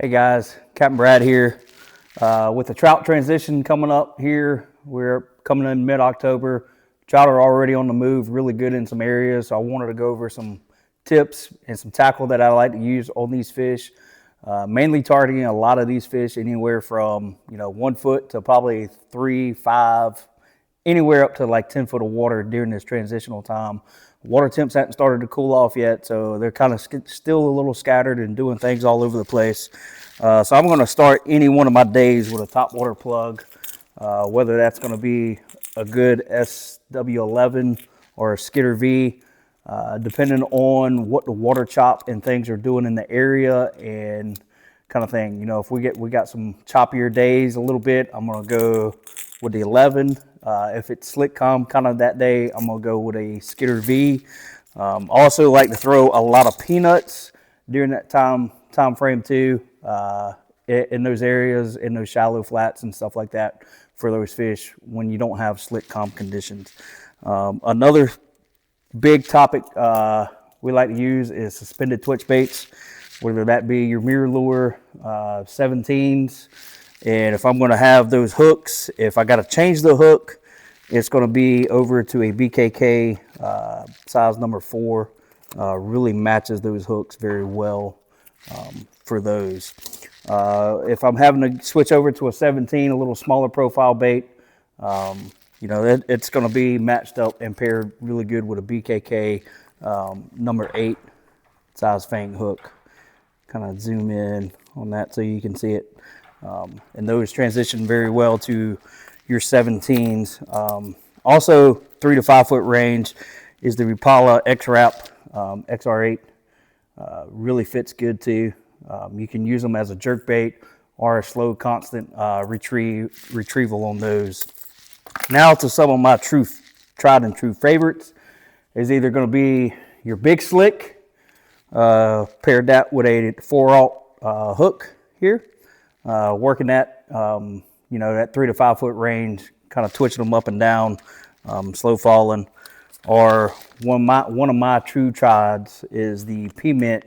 Hey guys, Capt Brad here. With the trout transition coming up here, we're coming in mid-October. Trout are already on the move, really good in some areas. So I wanted to go over some tips and some tackle that I like to use on these fish. Mainly targeting a lot of these fish anywhere from 1 foot to probably 3, 5, anywhere up to like 10 foot of water during this transitional time. Water temps haven't started to cool off yet, so they're kind of still a little scattered and doing things all over the place. So I'm going to start any one of my days with a top water plug, whether that's going to be a good SW11 or a Skitter V, depending on what the water chop and things are doing in the area and kind of thing. If we got some choppier days a little bit, I'm going to go with the 11. If it's slick calm kind of that day, I'm going to go with a Skitter V. Also like to throw a lot of peanuts during that time frame too, in those areas, in those shallow flats and stuff like that for those fish when you don't have slick calm conditions. Another big topic we like to use is suspended twitch baits, whether that be your mirror lure, 17s. And if I'm going to have those hooks, if I got to change the hook, it's going to be over to a BKK size number 4. Really matches those hooks very well for those. If I'm having to switch over to a 17, a little smaller profile bait, it's going to be matched up and paired really good with a BKK number 8 size fang hook. Kind of zoom in on that so you can see it. And those transition very well to your 17s. Also, 3 to 5 foot range is the Rapala X-Wrap XR8. Really fits good too. You can use them as a jerk bait or a slow, constant retrieval on those. Now to some of my tried and true favorites is either going to be your Big Slick, paired that with a 4-aught hook here. Working that, that 3 to 5 foot range, kind of twitching them up and down, slow falling. Or one of my true trieds is the P-Mint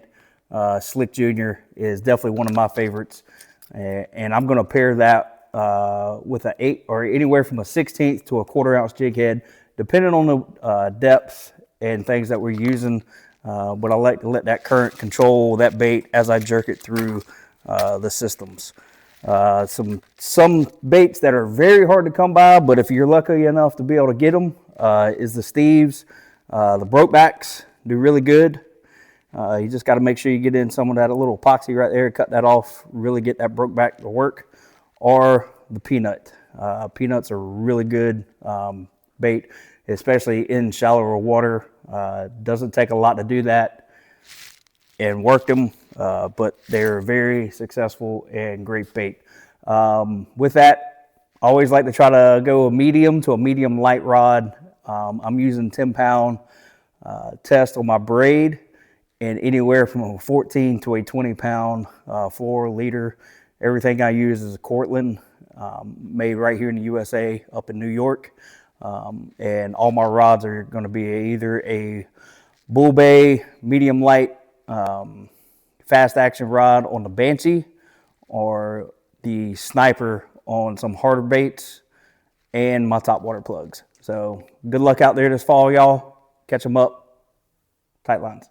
Slick Junior. Is definitely one of my favorites, and I'm going to pair that with an 8 or anywhere from a 1/16 to a 1/4 ounce jig head, depending on the depth and things that we're using. But I like to let that current control that bait as I jerk it through the systems. Some baits that are very hard to come by, but if you're lucky enough to be able to get them, is the Steves. The Brokebacks do really good. You just got to make sure you get in some of that little epoxy right there, cut that off, really get that Brokeback to work. Or the Peanut. Peanuts are really good bait, especially in shallower water. Doesn't take a lot to do that and work them, but they're very successful and great bait. With that, I always like to try to go a medium to a medium light rod. I'm using 10-pound test on my braid, and anywhere from a 14 to a 20-pound 4 liter. Everything I use is a Cortland, made right here in the USA, up in New York. And all my rods are going to be either a Bull Bay medium light fast action rod on the Banshee, or the Sniper on some harder baits, and my top water plugs. So good luck out there this fall, y'all. Catch them up. Tight lines.